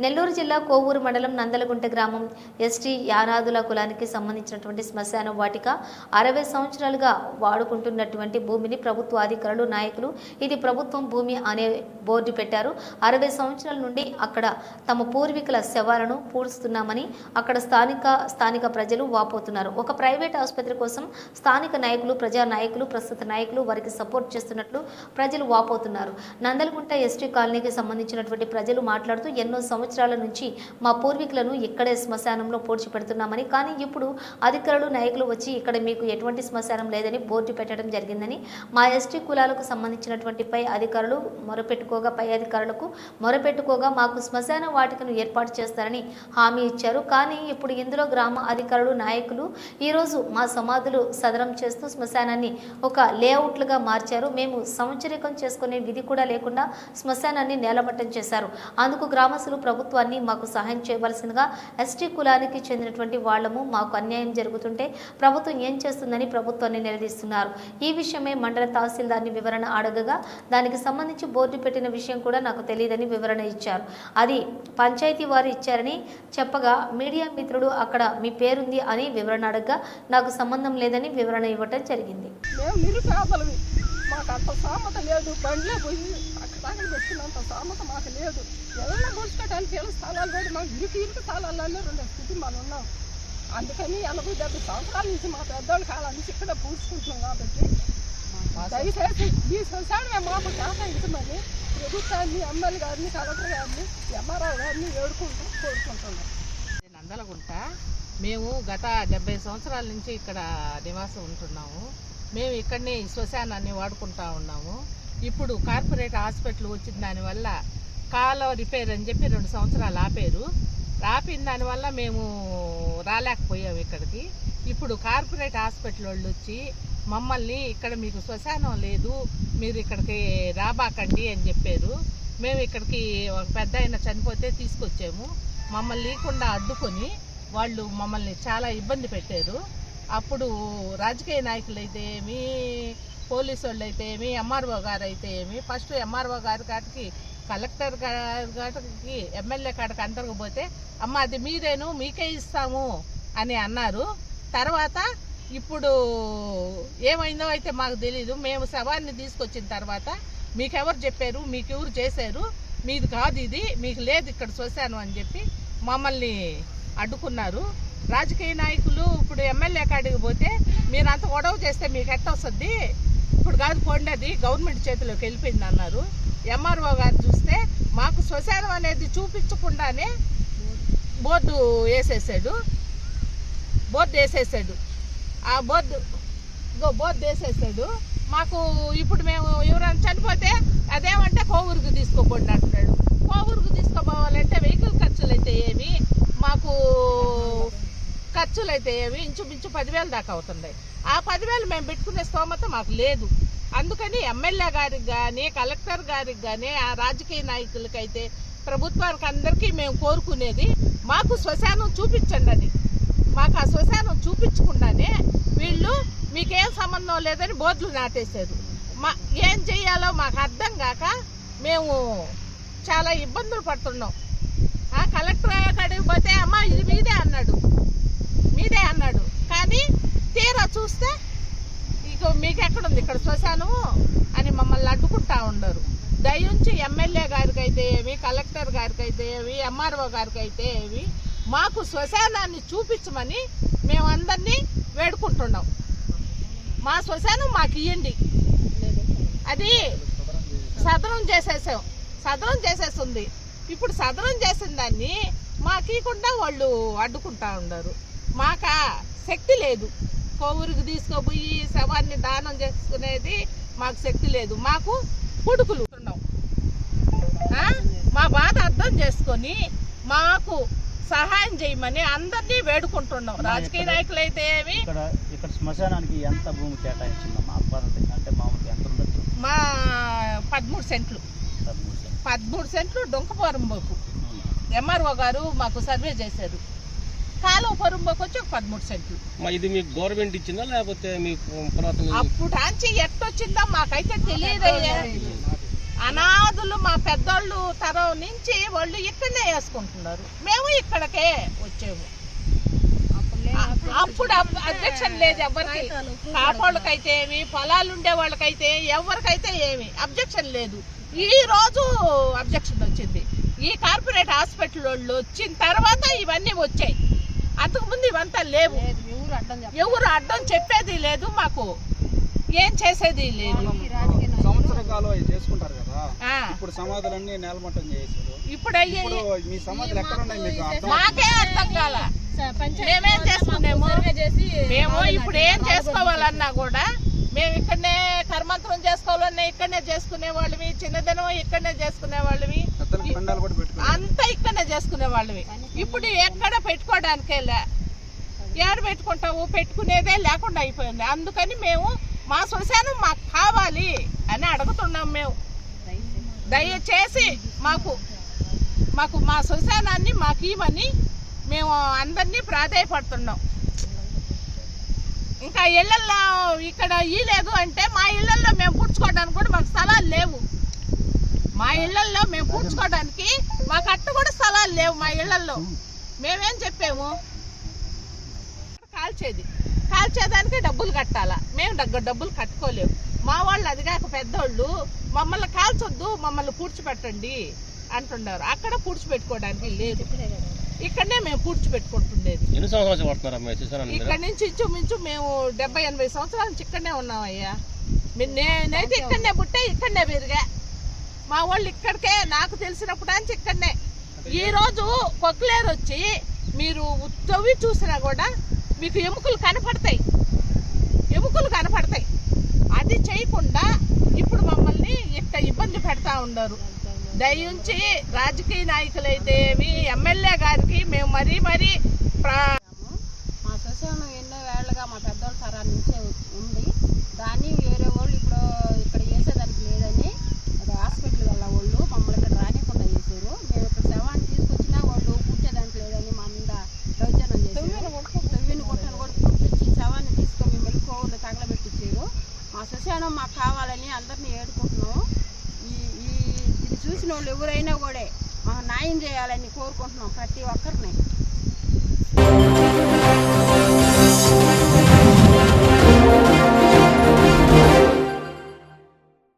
నెల్లూరు జిల్లా కోవూరు మండలం నందలగుంట గ్రామం ఎస్టీ యానాదుల కులానికి సంబంధించినటువంటి శ్మశాన వాటిక 60 సంవత్సరాలుగా వాడుకుంటున్నటువంటి భూమిని ప్రభుత్వ అధికారులు నాయకులు ఇది ప్రభుత్వం భూమి అనే బోర్డు పెట్టారు. 60 సంవత్సరాల నుండి అక్కడ తమ పూర్వీకుల శవాలను పూడుస్తున్నామని అక్కడ స్థానిక ప్రజలు వాపోతున్నారు. ఒక ప్రైవేట్ ఆసుపత్రి కోసం స్థానిక నాయకులు ప్రజా నాయకులు ప్రస్తుత నాయకులు వారికి సపోర్ట్ చేస్తున్నట్లు ప్రజలు వాపోతున్నారు. నందలగుంట ఎస్టీ కాలనీకి సంబంధించినటువంటి ప్రజలు మాట్లాడుతూ ఎన్నో సంవత్సరాల నుంచి మా పూర్వీకులను ఇక్కడే శ్మశానంలో పూడ్చి పెడుతున్నామని, కానీ ఇప్పుడు అధికారులు నాయకులు వచ్చి ఇక్కడ మీకు ఎటువంటి శ్మశానం లేదని బోర్డు పెట్టడం జరిగిందని, మా ఎస్టీ కులాలకు సంబంధించినటువంటి పై అధికారులకు మొరపెట్టుకోగా మాకు శ్మశాన వాటికను ఏర్పాటు చేస్తారని హామీ ఇచ్చారు. కానీ ఇప్పుడు ఇందులో గ్రామ అధికారులు నాయకులు ఈరోజు మా సమాధులు సదరం చేస్తూ శ్మశానాన్ని ఒక లేఅవుట్లుగా మార్చారు. మేము సంవత్సరికం చేసుకునే విధి కూడా లేకుండా శ్మశానాన్ని నేలమట్టం చేశారు. అందుకు గ్రామస్తులు ప్రభుత్వాన్ని మాకు సహాయం చేయవలసిందిగా ఎస్టీ కులానికి చెందినటువంటి వాళ్లము మాకు అన్యాయం జరుగుతుంటే ప్రభుత్వం ఏం చేస్తుందని ప్రభుత్వాన్ని నిలదీస్తున్నారు. ఈ విషయమే మండల తహసీల్దార్ని వివరణ అడగగా దానికి సంబంధించి బోర్డు పెట్టిన విషయం కూడా నాకు తెలియదని వివరణ ఇచ్చారు. అది పంచాయతీ వారు ఇచ్చారని చెప్పగా మీడియా మిత్రుడు అక్కడ మీ పేరుంది అని వివరణ అడగగా నాకు సంబంధం లేదని వివరణ ఇవ్వటం జరిగింది. మాకు అంత సామత లేదు, బండ్లే పోయి అక్కడ పెట్టినంత సామత మాకు లేదు. ఎవరైనా కూర్చోటానికి ఏళ్ళ స్థలాలు కూడా మాకు ఇరుకు స్థలాల్లోనే 2 కుటుంబాలు ఉన్నాం. అందుకని 80-70 సంవత్సరాల నుంచి మా పెద్దోళ్ళ కాలం నుంచి ఇక్కడ పూసుకుంటున్నాం. కాబట్టి దయచేసి ఈ శ్మశానమే మాకు కేటాయించమని ప్రభుత్వాన్ని, ఎమ్మెల్యే గారిని, కలెక్టర్ గారిని, ఎంఆర్ఓ గారిని కోరుకుంటున్నాం. నందలగుంట మేము గత 70 సంవత్సరాల నుంచి ఇక్కడ నివాసం ఉంటున్నాము. మేము ఇక్కడనే శ్మశానాన్ని వాడుకుంటా ఉన్నాము. ఇప్పుడు కార్పొరేట్ హాస్పిటల్ వచ్చిన దానివల్ల కాలువ రిపేర్ అని చెప్పి 2 సంవత్సరాలు ఆపిన దానివల్ల మేము రాలేకపోయాము ఇక్కడికి. ఇప్పుడు కార్పొరేట్ హాస్పిటల్ వాళ్ళు వచ్చి మమ్మల్ని ఇక్కడ మీకు శ్మశానం లేదు, మీరు ఇక్కడికి రాబాకండి అని చెప్పారు. మేము ఇక్కడికి ఒక పెద్ద ఆయన చనిపోతే తీసుకొచ్చాము. మమ్మల్ని లేకుండా అడ్డుకొని వాళ్ళు మమ్మల్ని చాలా ఇబ్బంది పెట్టారు. అప్పుడు రాజకీయ నాయకులు అయితే ఏమి, పోలీసు వాళ్ళు అయితే ఏమి, ఎంఆర్ఓ గారు అయితే ఏమి, ఫస్ట్ ఎంఆర్ఓ గారి కాటికి, కలెక్టర్ గారికి, ఎమ్మెల్యే కాడికి అందరకపోతే అమ్మ అది మీరేను, మీకే ఇస్తాము అని అన్నారు. తర్వాత ఇప్పుడు ఏమైందో అయితే మాకు తెలీదు. మేము శవాన్ని తీసుకొచ్చిన తర్వాత మీకెవరు చెప్పారు, మీకెవరు చేశారు, మీది కాదు ఇది, మీకు లేదు ఇక్కడ శ్మశానం అని చెప్పి మమ్మల్ని అడ్డుకున్నారు. రాజకీయ నాయకులు ఇప్పుడు ఎమ్మెల్యే కాడికి పోతే మీరు అంత గొడవ చేస్తే మీకు ఎట్ట వస్తుంది, ఇప్పుడు కాదు పోండి, అది గవర్నమెంట్ చేతిలోకి వెళ్ళిపోయింది అన్నారు. ఎంఆర్ఓ గారు చూస్తే మాకు శ్మశానం అనేది చూపించకుండానే బోర్డు వేసేసాడు. ఆ బోర్డు వేసేసాడు. మాకు ఇప్పుడు మేము ఎవరైనా చనిపోతే అదేమంటే కోవూరుకు తీసుకోపోండి అంటున్నాడు. కోవూరుకు తీసుకోపోవాలంటే వెహికల్ ఖర్చులు అయితే ఏమి, మాకు ఖర్చులు అయితే ఏమి ఇంచుమించు 10,000 దాకా అవుతున్నాయి. ఆ 10,000 మేము పెట్టుకునే స్తోమత మాకు లేదు. అందుకని ఎమ్మెల్యే గారికి కానీ, కలెక్టర్ గారికి కానీ, ఆ రాజకీయ నాయకులకైతే, ప్రభుత్వానికి అందరికీ మేము కోరుకునేది మాకు శ్మశానం చూపించండి అని. మాకు ఆ శ్మశానం చూపించకుండానే వీళ్ళు మీకేం సంబంధం లేదని బోర్డులు నాటేశారు. ఏం చెయ్యాలో మాకు అర్థం కాక మేము చాలా ఇబ్బందులు పడుతున్నాం. కలెక్టర్ కాడికి పోతే అమ్మ ఇది మీదే అన్నాడు. కానీ తీరా చూస్తే ఇక మీకు ఎక్కడుంది ఇక్కడ శ్మశానము అని మమ్మల్ని అడ్డుకుంటా ఉండరు. దయించి ఎమ్మెల్యే గారికి అయితే ఏమి, కలెక్టర్ గారికి అయితే ఏమి, ఎంఆర్ఓ గారికి అయితే ఏమి మాకు శ్మశానాన్ని చూపించమని మేము అందరినీ వేడుకుంటున్నాం. మా శ్మశానం మాకు ఇవ్వండి. అది సదనం చేసేస్తుంది. ఇప్పుడు సదనం చేసిన దాన్ని మాకు ఇవ్వకుండా వాళ్ళు అడ్డుకుంటా ఉండరు. మాకు శక్తి లేదు, కోవూరుకు తీసుకుపోయి శవాన్ని దానం చేసుకునేది మాకు శక్తి లేదు. మాకు కొడుకులు ఉన్నాం. మా బాధ అర్థం చేసుకొని మాకు సహాయం చేయమని అందరినీ వేడుకుంటున్నాం. రాజకీయ నాయకులు అయితే ఏమి ఇక్కడ శ్మశానానికి ఎంత భూమి కేటాయించిందమ్మా? అంటే మామూలుగా ఎంత ఉండొచ్చు? మా 13 సెంట్లు 13 సెంట్లు డొంకపోరంబోకు ఎంఆర్ఓ గారు మాకు సర్వే చేశారు. కాలువ పొరంబోకు వచ్చి ఒక 13 సెంట్లు. ఇది మీకు గవర్నమెంట్ ఇచ్చిందా లేకపోతే మీకు అప్పుడు ఆంచి ఎట్టొచ్చిందో మాకైతే తెలియదయ్యా. అనాథులు మా పెద్దోళ్ళు తరం నుంచి వాళ్ళు ఇక్కడనే వేసుకుంటున్నారు, మేము ఇక్కడికే వచ్చాము. అప్పుడు అబ్జెక్షన్ లేదు ఎవరికి, కాపోళ్ళకైతే ఏమి, పొలాలు ఉండే వాళ్ళకైతే ఎవరికైతే ఏమి అబ్జెక్షన్ లేదు. ఈ రోజు అబ్జెక్షన్ వచ్చింది. ఈ కార్పొరేట్ హాస్పిటల్ వాళ్ళు వచ్చిన తర్వాత ఇవన్నీ వచ్చాయి. అంతకుముందు ఇవంతా లేవు. ఎవరు అడ్డం చెప్పేది లేదు, మాకు ఏం చేసేది లేదు. సంవత్సర కాలం చేసుకుంటారు కదా, ఇప్పుడు సమాధులన్నీ నేలమట్టం చేశారు. ఇప్పుడు మీ సమాధులు ఎక్కడ ఉన్నాయి మీకు మాకే అర్థం కాల. మేమేం చేసుకునేమో, మేము ఇప్పుడు ఏం చేసుకోవాలన్నా కూడా మేము ఇక్కడనే కర్మంతరం చేసుకోవాలన్నా ఇక్కడనే చేసుకునే వాళ్ళవి, చిన్నదనం ఇక్కడనే చేసుకునే వాళ్ళవి, అంతా ఇక్కడనే చేసుకునే వాళ్ళవి. ఇప్పుడు ఎక్కడ పెట్టుకోవడానికే ఏడు పెట్టుకుంటావు, పెట్టుకునేదే లేకుండా అయిపోయింది. అందుకని మేము మా శ్మశానం మాకు కావాలి అని అడుగుతున్నాం. మేము దయచేసి మాకు మా శ్మశానాన్ని మాకు ఇవ్వని మేము అందరినీ ప్రాధాయపడుతున్నాం. ఇంకా ఇళ్లల్లో ఇక్కడ ఇయ్యలేదు అంటే మా ఇళ్లల్లో మేము పూడ్చుకోవడానికి కూడా మాకు స్థలాలు లేవు. మా ఇళ్లల్లో మేము పూడ్చుకోవడానికి మాకు అట్టు కూడా స్థలాలు లేవు. మా ఇళ్లల్లో మేమేం చెప్పాము, కాల్చేదానికి డబ్బులు కట్టాలా, మేము డబ్బులు కట్టుకోలేము. మా వాళ్ళు అదిగాక పెద్దోళ్ళు మమ్మల్ని కాల్చొద్దు, మమ్మల్ని పూడ్చిపెట్టండి అంటున్నారు. అక్కడ పూడ్చిపెట్టుకోవడానికి లేదు, ఇక్కడనే మేము పూడ్చిపెట్టుకుంటుండేది. ఇక్కడ నుంచి ఇంచుమించు మేము 70-80 సంవత్సరాల నుంచి ఇక్కడనే ఉన్నామయ్యా. నేనైతే ఇక్కడనే పుట్టే ఇక్కడనే పెరిగా. మా వాళ్ళు ఇక్కడికే, నాకు తెలిసినప్పుడు నుంచి ఇక్కడనే. ఈ రోజు కొక్లేరు వచ్చి మీరు తవ్వి చూసినా కూడా మీకు ఎముకలు కనపడతాయి. అది చేయకుండా ఇప్పుడు మమ్మల్ని ఇక్కడ ఇబ్బంది పెడతా ఉన్నారు. దయించి రాజకీయ నాయకులైతే ఎమ్మెల్యే గారికి మేము మరీ మా శ్మశానం ఎన్నో ఏళ్ళగా మా పెద్దోళ్ళ తరాల నుంచే ఉంది. దాన్ని వేరే వాళ్ళు ఇప్పుడు ఇక్కడ వేసేదానికి లేదని అది హాస్పిటల్ వల్ల వాళ్ళు మమ్మల్ని ఇక్కడ రానికుండా చేశారు. మేము ఇక్కడ శవాన్ని తీసుకొచ్చినా వాళ్ళు కూర్చేదానికి లేదని మా మీద దౌర్జన్యం చేశారు. తవ్విన గుట్టను కూడా కూర్చొచ్చి శవాన్ని తీసుకొని మేము వెళ్ళిపోకుండా తగలబెట్టించారు. మా శ్మశానం మాకు కావాలని అందరినీ ఏడుకుంటున్నాం. ఇది చూసిన వాళ్ళు ఎవరైనా కూడా మాకు న్యాయం చేయాలని కోరుకుంటున్నాం ప్రతి ఒక్కరిని.